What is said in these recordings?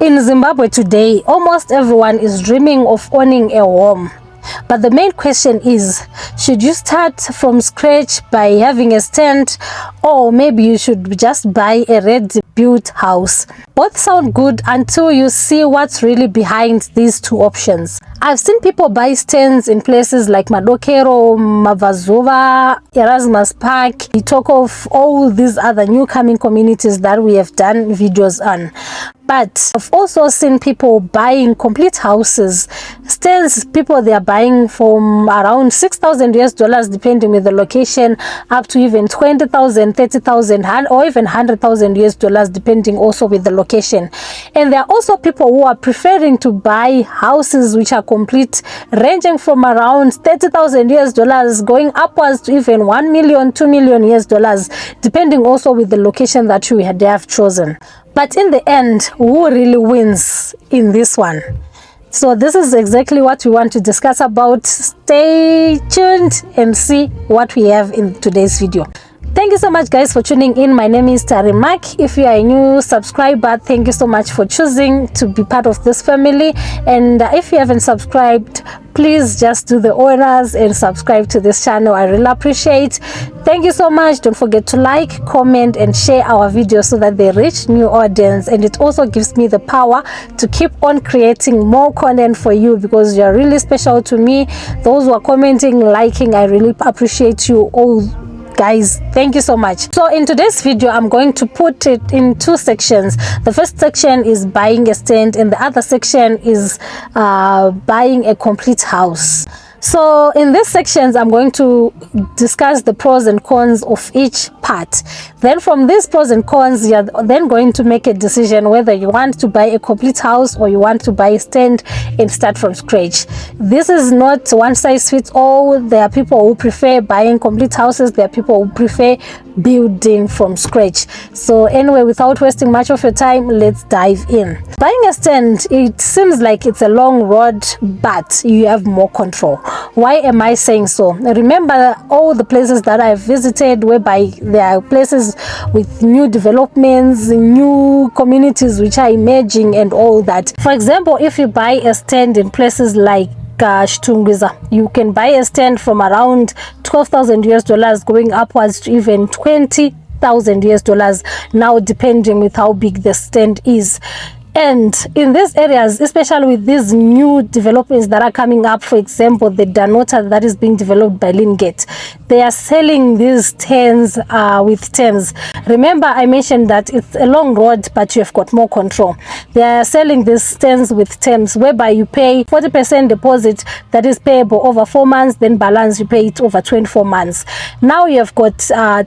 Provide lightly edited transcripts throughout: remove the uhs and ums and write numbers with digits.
In Zimbabwe today, almost everyone is dreaming of owning a home. But the main question is, should you start from scratch by having a stand, or maybe you should just buy a ready-built house? Both sound good until you see what's really behind these two options. I've seen people buy stands in places like Madokero, Mavazuva, Erasmus Park. We talk of all these other new coming communities that we have done videos on. But I've also seen people buying complete houses. Stands, people, they are buying from around $6,000 depending with the location, up to even 20,000, 30,000, or even $100,000 depending also with the location. And there are also people who are preferring to buy houses which are complete, ranging from around $30,000 going upwards to even $1 million, $2 million, depending also with the location that they have chosen. But in the end, who really wins in this one? So this is exactly what we want to discuss about. Stay tuned and see what we have in today's video. Thank you so much, guys, for tuning in. My name is Tarimak. If you are a new subscriber, thank you so much for choosing to be part of this family. And if you haven't subscribed, please just do the honors and subscribe to this channel. I really appreciate. Thank you so much. Don't forget to like, comment, and share our videos so that they reach new audience. And it also gives me the power to keep on creating more content for you, because you're really special to me. Those who are commenting, liking, I really appreciate you all, guys. Thank you so much. So in today's video, I'm going to put it in two sections. The first section is buying a stand, and the other section is buying a complete house. So in these sections, I'm going to discuss the pros and cons of each part. Then from these pros and cons, you're then going to make a decision whether you want to buy a complete house or you want to buy a stand and start from scratch. This is not one size fits all. There are people who prefer buying complete houses. There are people who prefer building from scratch. So anyway, without wasting much of your time, let's dive in. Buying a stand, it seems like it's a long road, but you have more control. Why am I saying so? Remember all the places that I've visited whereby there are places with new developments, new communities which are emerging and all that. For example, if you buy a stand in places like you can buy a stand from around $12,000 going upwards to even $20,000 now, depending with how big the stand is. And in these areas, especially with these new developments that are coming up, for example, the Danota that is being developed by Lingate, they are selling these stands with terms. Remember, I mentioned that it's a long road, but you have got more control. They are selling these stands with terms, whereby you pay 40% deposit that is payable over 4 months, then balance you pay it over 24 months. Now you have got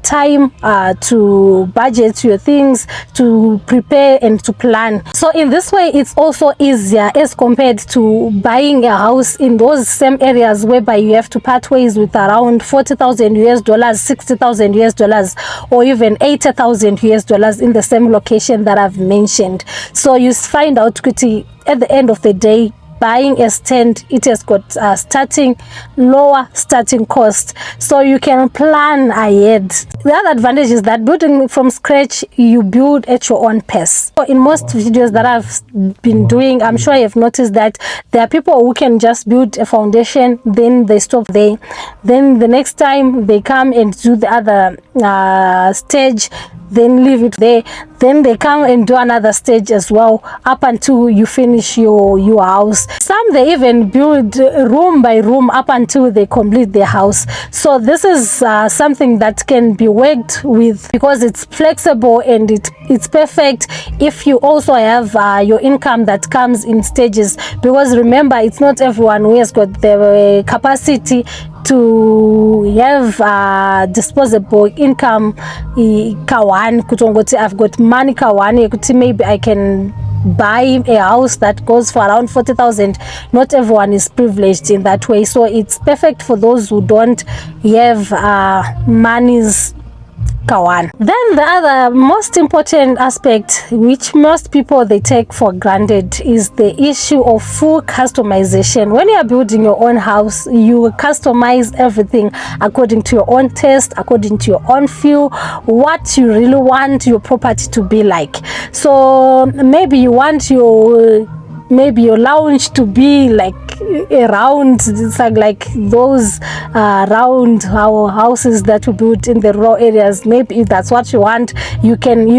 time to budget your things, to prepare and to plan. So in this way, it's also easier as compared to buying a house in those same areas whereby you have to part ways with around $40,000, $60,000, or even $80,000 in the same location that I've mentioned. So you find out quickly at the end of the day, buying a stand, it has got lower starting cost, so you can plan ahead. The other advantage is that building from scratch, you build at your own pace. So in most videos that I've been doing, I'm sure you've noticed that there are people who can just build a foundation, then they stop there, then the next time they come and do the other stage, then leave it there, then they come and do another stage as well up until you finish your house. Some, they even build room by room up until they complete their house. So this is something that can be worked with, because it's flexible and it's perfect if you also have your income that comes in stages, because remember, it's not everyone who has got the capacity to have disposable income. I've got money kawani, maybe I can buy a house that goes for around 40,000. Not everyone is privileged in that way, so it's perfect for those who don't have monies kawan. Then the other most important aspect, which most people they take for granted, is the issue of full customization. When you are building your own house, you customize everything according to your own taste, according to your own feel, what you really want your property to be like. So maybe you want your lounge to be like a round, it's like those round houses that we built in the rural areas. Maybe if that's what you want, you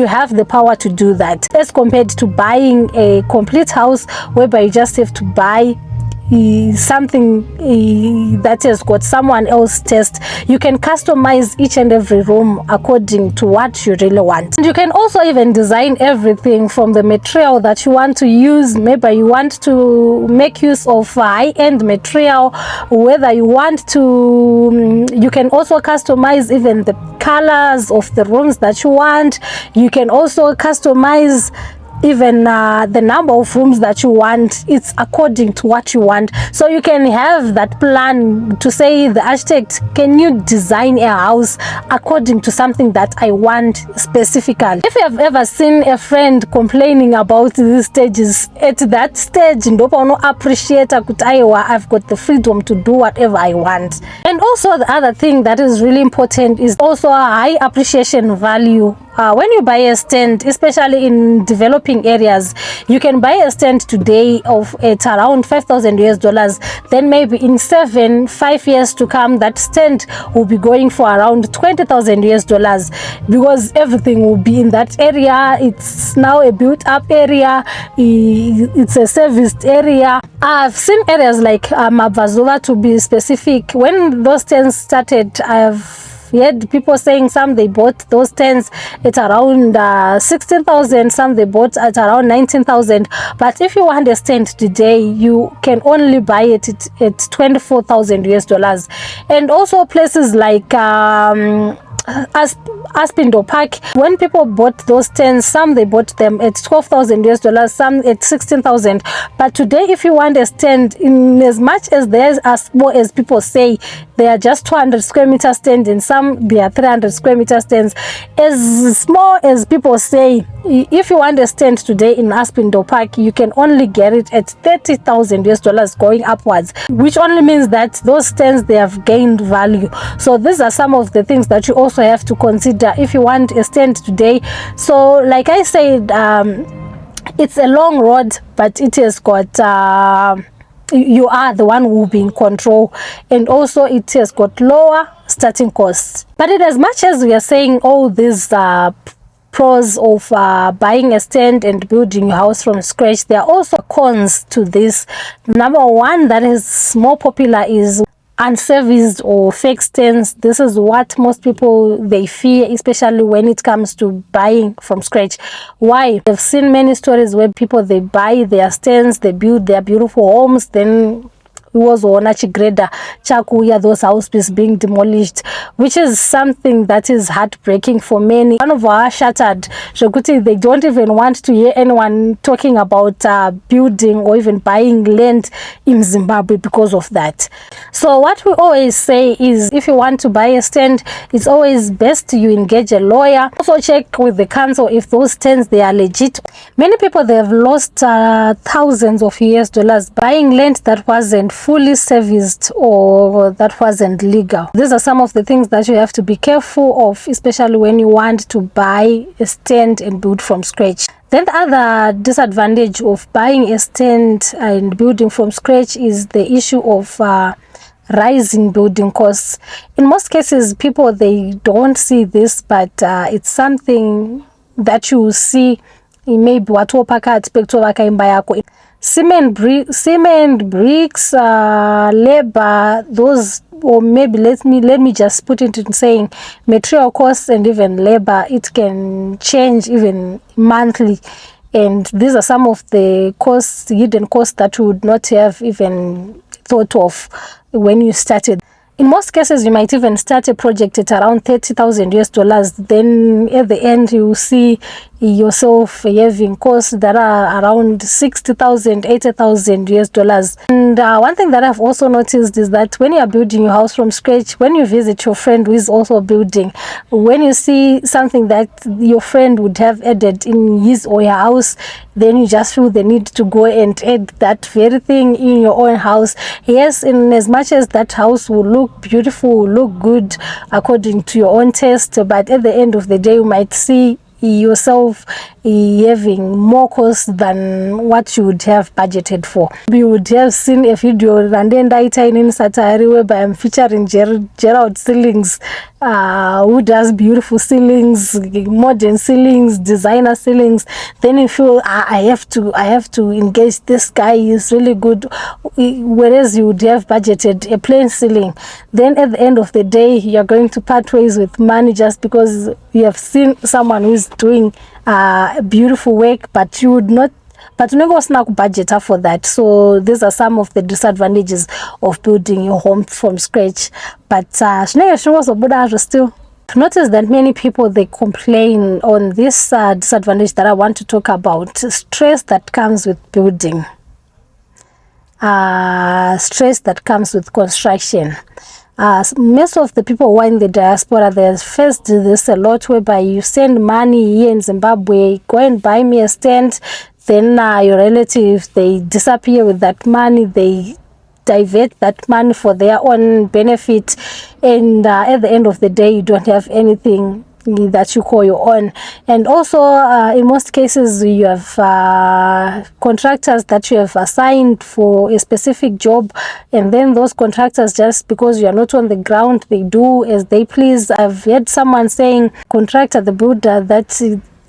have the power to do that, as compared to buying a complete house whereby you just have to buy something that has got someone else's taste. You can customize each and every room according to what you really want. And you can also even design everything from the material that you want to use. Maybe you want to make use of high-end material, whether you want to, you can also customize even the colors of the rooms that you want. You can also customize even the number of rooms that you want. It's according to what you want. So you can have that plan to say, the architect, can you design a house according to something that I want specifically? If you have ever seen a friend complaining about these stages, at that stage ndopa no appreciate I've got the freedom to do whatever I want. And also the other thing that is really important is also a high appreciation value. When you buy a stand, especially in developing areas, you can buy a stand today at around $5,000. Then maybe in 5 years to come, that stand will be going for around $20,000, because everything will be in that area. It's now a built-up area. It's a serviced area. I've seen areas like Mabazova, to be specific. When those stands started, I've heard people saying some they bought those tents at around 16,000, some they bought at around 19,000. But if you want a stand today, you can only buy it at $24,000. And also places like Aspindo Park, when people bought those tents, some they bought them at $12,000, some at 16,000. But today, if you want a stand, in as much as there's as small as people say, they are just 200 square meter stand, and some they are 300 square meter stands. As small as people say, if you want a stand today in Aspindo Park, you can only get it at $30,000 going upwards, which only means that those stands, they have gained value. So these are some of the things that you also have to consider if you want a stand today. So like I said, it's a long road, but it has got you are the one who will be in control, and also it has got lower starting costs. But in as much as we are saying all these pros of buying a stand and building your house from scratch, there are also cons to this. Number one that is more popular is unserviced or fake stands. This is what most people they fear, especially when it comes to buying from scratch. Why? I've seen many stories where people they buy their stands, they build their beautiful homes, then was chigredda chakuya those houses being demolished, which is something that is heartbreaking for many. One of our shattered Shokuti, they don't even want to hear anyone talking about building or even buying land in Zimbabwe because of that. So what we always say is, if you want to buy a stand, it's always best you engage a lawyer. Also check with the council if those stands they are legit. Many people they have lost thousands of US dollars buying land that wasn't fully serviced or that wasn't legal. These are some of the things that you have to be careful of, especially when you want to buy a stand and build from scratch. Then the other disadvantage of buying a stand and building from scratch is the issue of rising building costs. In most cases, people they don't see this, but it's something that you see. Maybe cement bricks, labor, those, or maybe let me just put it in saying material costs and even labor, it can change even monthly. And these are some of the costs, hidden costs, that you would not have even thought of when you started. In most cases, you might even start a project at around $30,000. Then at the end, you see yourself having costs that are around 60,000, 80,000 US dollars. And one thing that I've also noticed is that when you are building your house from scratch, when you visit your friend who is also building, when you see something that your friend would have added in his or her house, then you just feel the need to go and add that very thing in your own house. Yes, in as much as that house will look beautiful, will look good according to your own taste, but at the end of the day you might see yourself having more costs than what you would have budgeted for. You would have seen a video and then in Satari whereby I'm featuring Gerald Ceilings, who does beautiful ceilings, modern ceilings, designer ceilings. Then you feel I have to engage this guy, is really good, whereas you would have budgeted a plain ceiling. Then at the end of the day you're going to part ways with money just because you have seen someone who's doing beautiful work, but you would not, but never snack budget for that. So these are some of the disadvantages of building your home from scratch. But still notice that many people, they complain on this disadvantage that I want to talk about: stress that comes with building, stress that comes with construction. Most of the people who are in the diaspora, they faced this a lot, whereby you send money here in Zimbabwe, go and buy me a stand, then your relatives, they disappear with that money, they divert that money for their own benefit, and at the end of the day you don't have anything that you call your own. And also in most cases you have contractors that you have assigned for a specific job, and then those contractors, just because you are not on the ground, they do as they please. I've heard someone saying contractor, the builder that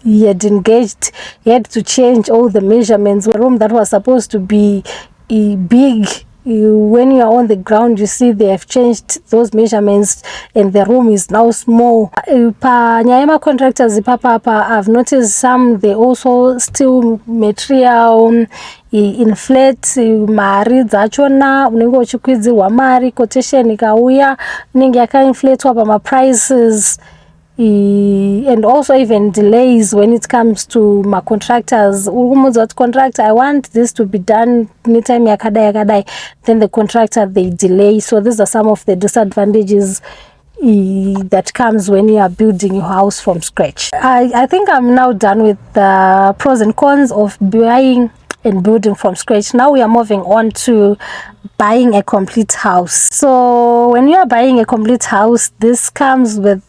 he had engaged, he had to change all the measurements. A room that was supposed to be big, when you are on the ground, you see they have changed those measurements and the room is now small. Contractors, I've noticed some, they also steal material, inflate mari dzachona, unenge uchikwidzirwa mari, quotation ikauya inenge yakainflatewa pama prices. And also even delays when it comes to my contractors. Contractor, I want this to be done anytime yakadai, then the contractor, they delay. So these are some of the disadvantages that comes when you are building your house from scratch. I think I'm now done with the pros and cons of buying and building from scratch. Now we are moving on to buying a complete house. So when you are buying a complete house, this comes with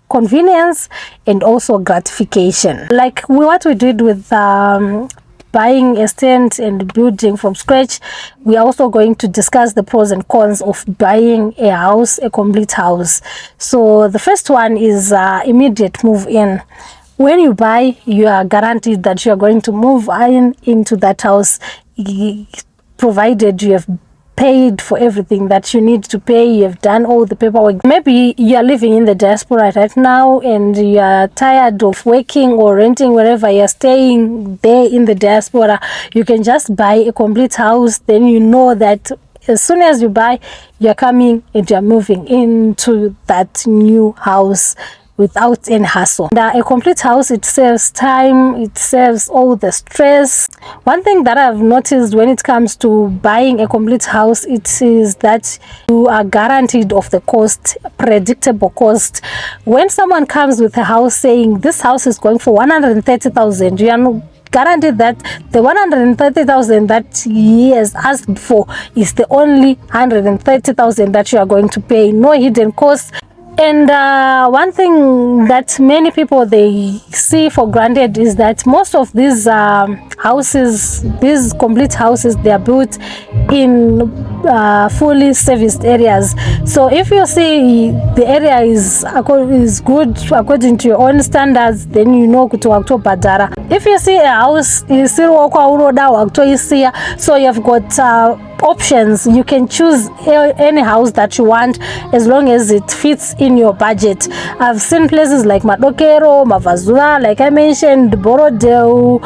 convenience and also gratification. Like what we did with buying a stand and building from scratch, we are also going to discuss the pros and cons of buying a house, a complete house. So the first one is immediate move in. When you buy, you are guaranteed that you are going to move into that house, provided you have paid for everything that you need to pay, you have done all the paperwork. Maybe you are living in the diaspora right now and you are tired of working or renting wherever you are staying there in the diaspora. You can just buy a complete house. Then you know that as soon as you buy, you are coming and you are moving into that new house without any hassle. A complete house, it saves time, it saves all the stress. One thing that I've noticed when it comes to buying a complete house, it is that you are guaranteed of the cost, predictable cost. When someone comes with a house saying this house is going for 130,000, you are not guaranteed that the 130,000 that he has asked for is the only 130,000 that you are going to pay. No hidden costs. And one thing that many people, they see for granted is that most of these houses, these complete houses, they are built in fully serviced areas. So if you see the area is good according to your own standards, then you know to badara. If you see a house is so you've got options. You can choose any house that you want as long as it fits in your budget. I've seen places like Madokero, Mavazula, like I mentioned, Borodale,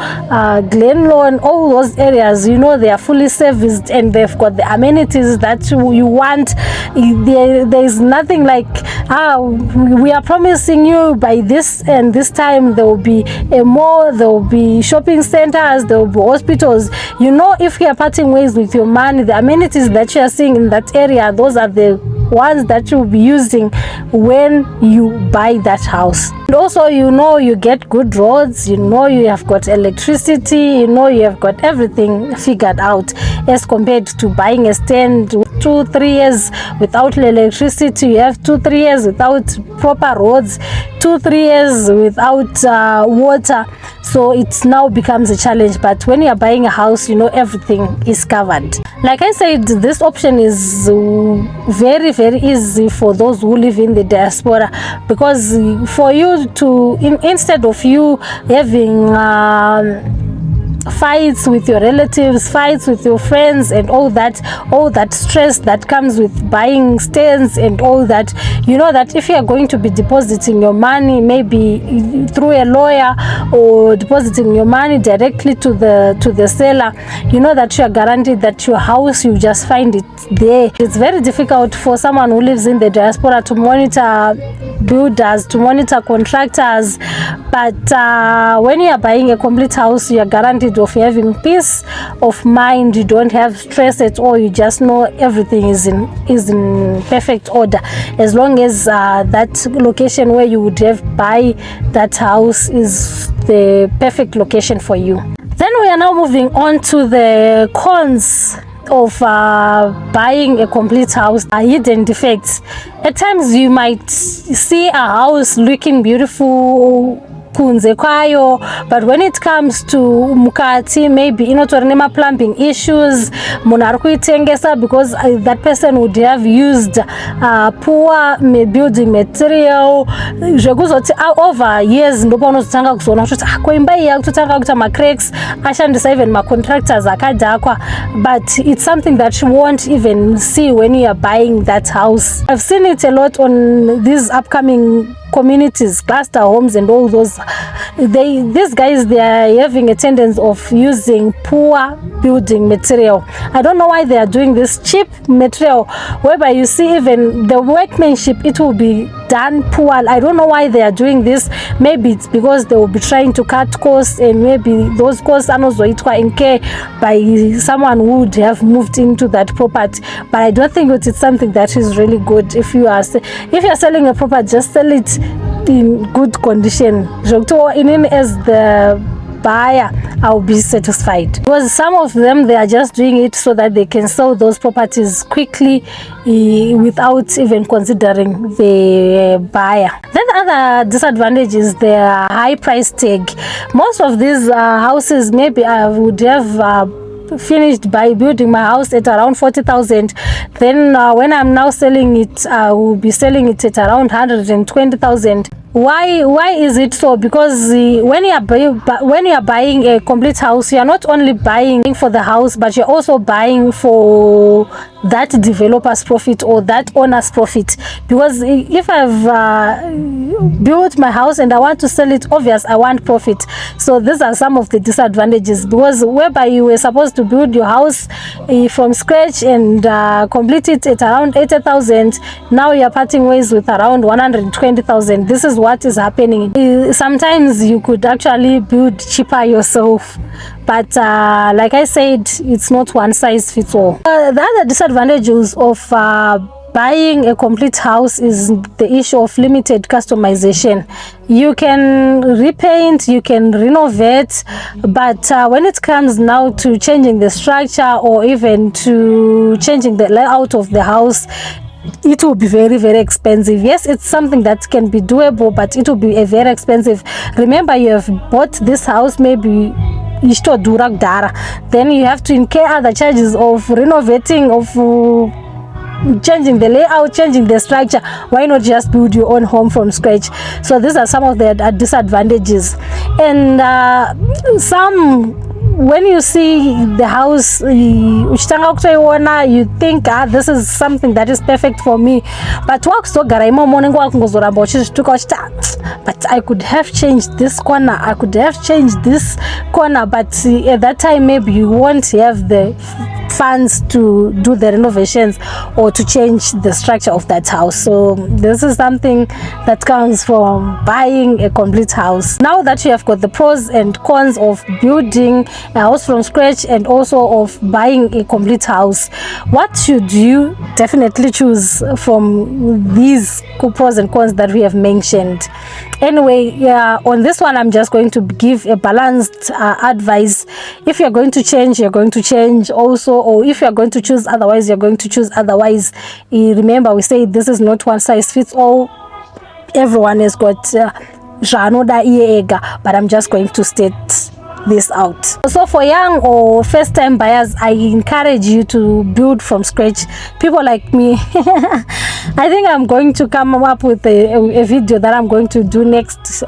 Glenlawn, all those areas, you know, they are fully serviced and they've got the amenities that you want. There is nothing like we are promising you by this and this time there will be a mall, there will be shopping centers, there will be hospitals. You know, if you are parting ways with your money, the amenities that you are seeing in that area, those are the ones that you'll be using when you buy that house. And also, you know, you get good roads, you know, you have got electricity, you know, you have got everything figured out, as compared to buying a stand 2-3 years without electricity. You have 2-3 years without proper roads, 2-3 years without water. So it now becomes a challenge. But when you are buying a house, you know, everything is covered. Like I said, this option is very, very easy for those who live in the diaspora, because for you to, instead of you having fights with your relatives, fights with your friends, and all that stress that comes with buying stands and all that, you know that if you are going to be depositing your money maybe through a lawyer or depositing your money directly to the seller, you know that you are guaranteed that your house, you just find it there. It's very difficult for someone who lives in the diaspora to monitor builders, to monitor contractors, but when you are buying a complete house, you are guaranteed of having peace of mind. You don't have stress at all. You just know everything is in perfect order, as long as that location where you would have buy that house is the perfect location for you. Then we are now moving on to the cons of buying a complete house. Hidden defects. At times you might see a house looking beautiful kunze kwayo, but when it comes to mukati, maybe inotorine plumbing issues, munhu ari kuitengesa, because that person would have used poor building material, zvekuzoti over years ndipo unozotanga kuzoona kuti koimba iyi yakutotanga kuita macracks, ashandisa even macontractors akadhakwa, but it's something that you won't even see when you are buying that house. I've seen it a lot on these upcoming communities, cluster homes and all those. These guys, they are having a tendency of using poor building material. I don't know why they are doing this cheap material, whereby you see even the workmanship, it will be done poor. I don't know why they are doing this. Maybe it's because they will be trying to cut costs, and maybe those costs are not incurred by someone who would have moved into that property. But I don't think it's something that is really good. If you are selling a property, just sell it in good condition. In as the buyer, I'll be satisfied, because some of them, they are just doing it so that they can sell those properties quickly without even considering the buyer. Then the other disadvantage is the high price tag. Most of these houses, maybe I would have finished by building my house at around 40,000. Then when I'm now selling it, I will be selling it at around 120,000. Why is it so? Because when you are buying a complete house, you are not only buying for the house, but you're also buying for that developer's profit or that owner's profit. Because if I've built my house and I want to sell it, obvious I want profit. So these are some of the disadvantages, because whereby you were supposed to build your house from scratch and complete it at around 80,000, now you're parting ways with around 120,000. This is what is happening. Sometimes you could actually build cheaper yourself, but like I said, it's not one size fits all. The other disadvantages of buying a complete house is the issue of limited customization. You can repaint, you can renovate, but when it comes now to changing the structure or even to changing the layout of the house, it will be very, very expensive. Yes, it's something that can be doable, but it will be very expensive. Remember, you have bought this house maybe then you have to incur other charges of renovating, of changing the layout, changing the structure. Why not just build your own home from scratch? So these are some of the disadvantages. And when you see the house, you think this is something that is perfect for me, but I could have changed this corner, I could have changed this corner, but at that time maybe you won't have the funds to do the renovations or to change the structure of that house. So this is something that comes from buying a complete house. Now that you have got the pros and cons of building a house from scratch and also of buying a complete house, what should you definitely choose from these pros and cons that we have mentioned? Anyway, yeah, on this one I'm just going to give a balanced advice. If you're going to change, you're going to change also, or if you're going to choose otherwise, you're going to choose otherwise. Remember, we say this is not one size fits all. Everyone has got but I'm just going to state this out. So for young or first time buyers, I encourage you to build from scratch. People like me, I think I'm going to come up with a video that I'm going to do next,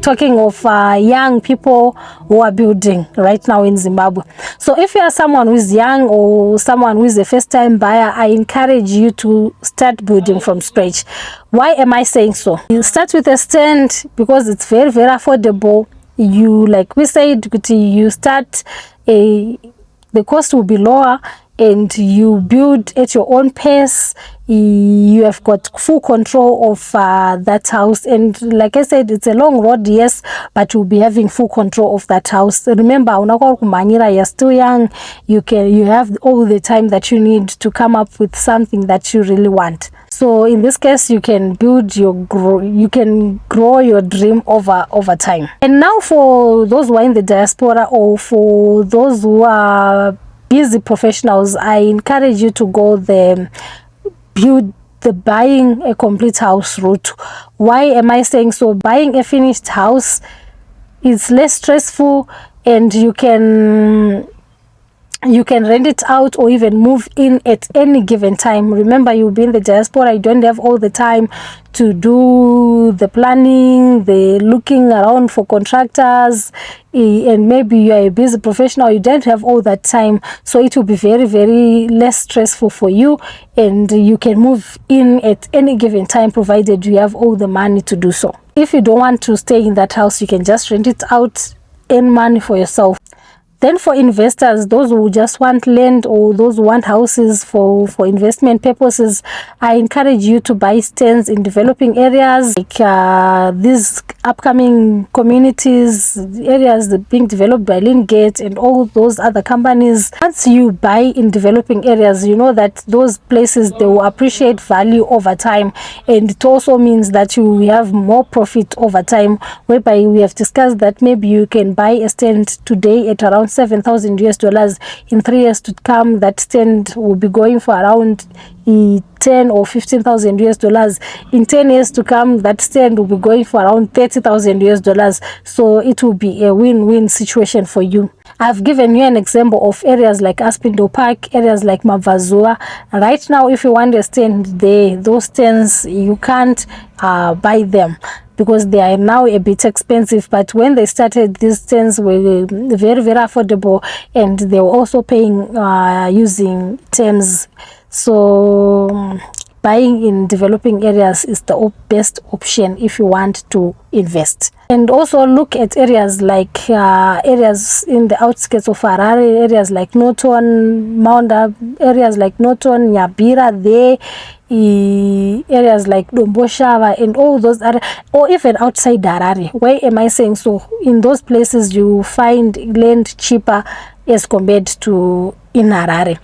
talking of young people who are building right now in Zimbabwe. So if you are someone who is young or someone who is a first time buyer, I encourage you to start building from scratch. Why am I saying so? You start with a stand because it's very, very affordable. You, like we said, you start the cost will be lower and you build at your own pace. You have got full control of that house, and like I said, it's a long road, yes, but you'll be having full control of that house. Remember, you're still young. You have all the time that you need to come up with something that you really want. So in this case, you can build you can grow your dream over time. And now for those who are in the diaspora or for those who are busy professionals, I encourage you to go the buying a complete house route. Why am I saying so? Buying a finished house is less stressful, and you can rent it out or even move in at any given time. Remember, you'll be in the diaspora, you don't have all the time to do the planning, the looking around for contractors, and maybe you are a busy professional, you don't have all that time. So it will be very, very less stressful for you, and you can move in at any given time provided you have all the money to do so. If you don't want to stay in that house, you can just rent it out, earn money for yourself. Then for investors, those who just want land or those who want houses for investment purposes, I encourage you to buy stands in developing areas like these upcoming communities, areas that are being developed by Lingate and all those other companies. Once you buy in developing areas, you know that those places, they will appreciate value over time, and it also means that you will have more profit over time, whereby we have discussed that maybe you can buy a stand today at around $7,000. In 3 years to come, that stand will be going for around $10,000 or $15,000. In 10 years to come, that stand will be going for around $30,000. So it will be a win-win situation for you. I've given you an example of areas like Aspindo Park, areas like Mavazua. Right now, if you want a stand there, those stands, you can't buy them because they are now a bit expensive. But when they started, these stands were very, very affordable, and they were also paying using terms. So buying in developing areas is the best option if you want to invest. And also look at areas like areas in the outskirts of Harare, areas like Norton, Maunda, areas like Norton, Nyabira, there, areas like Domboshava and all those other, or even outside Harare. Why am I saying so? In those places you find land cheaper as compared to in Harare.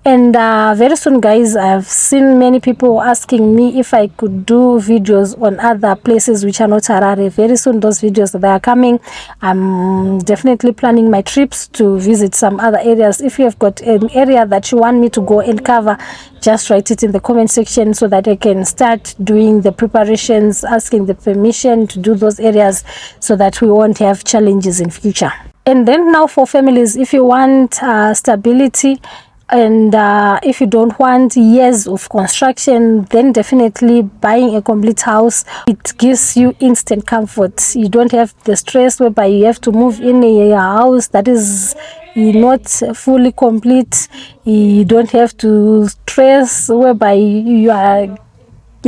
And very soon, guys, I've seen many people asking me if I could do videos on other places which are not Harare. Very soon, those videos, they are coming. I'm definitely planning my trips to visit some other areas. If you have got an area that you want me to go and cover, just write it in the comment section so that I can start doing the preparations, asking the permission to do those areas so that we won't have challenges in future. And then now for families, if you want stability, and if you don't want years of construction, then definitely buying a complete house, it gives you instant comfort. You don't have the stress whereby you have to move in a house that is not fully complete. You don't have to stress whereby you are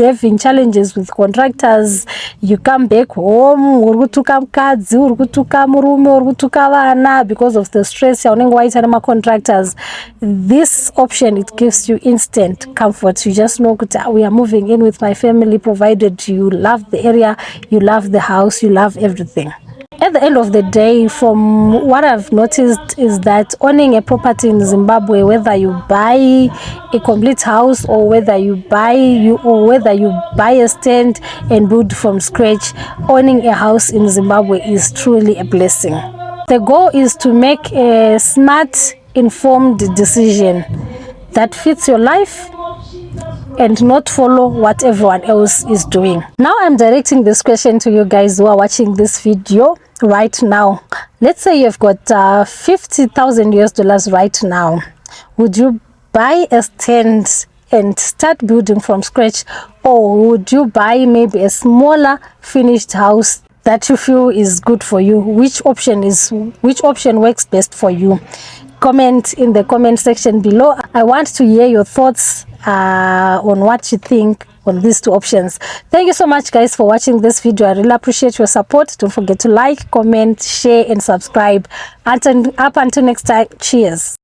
having challenges with contractors, you come back home, urukutuka mukadzi, urukutuka murume, urukutuka vana, because of the stress yaunenge waita nema contractors. This option, it gives you instant comfort. You just know that we are moving in with my family, provided you love the area, you love the house, you love everything. At the end of the day, from what I've noticed is that owning a property in Zimbabwe, whether you buy a complete house or whether you buy a stand and build from scratch, owning a house in Zimbabwe is truly a blessing. The goal is to make a smart, informed decision that fits your life and not follow what everyone else is doing. Now I'm directing this question to you guys who are watching this video right now. Let's say you've got 50,000 US dollars right now. Would you buy a stand and start building from scratch, or would you buy maybe a smaller finished house that you feel is good for you? Which option works best for you? Comment in the comment section below. I want to hear your thoughts on what you think on these two options. Thank you so much, guys, for watching this video. I really appreciate your support. Don't forget to like, comment, share and subscribe. Up until next time, cheers.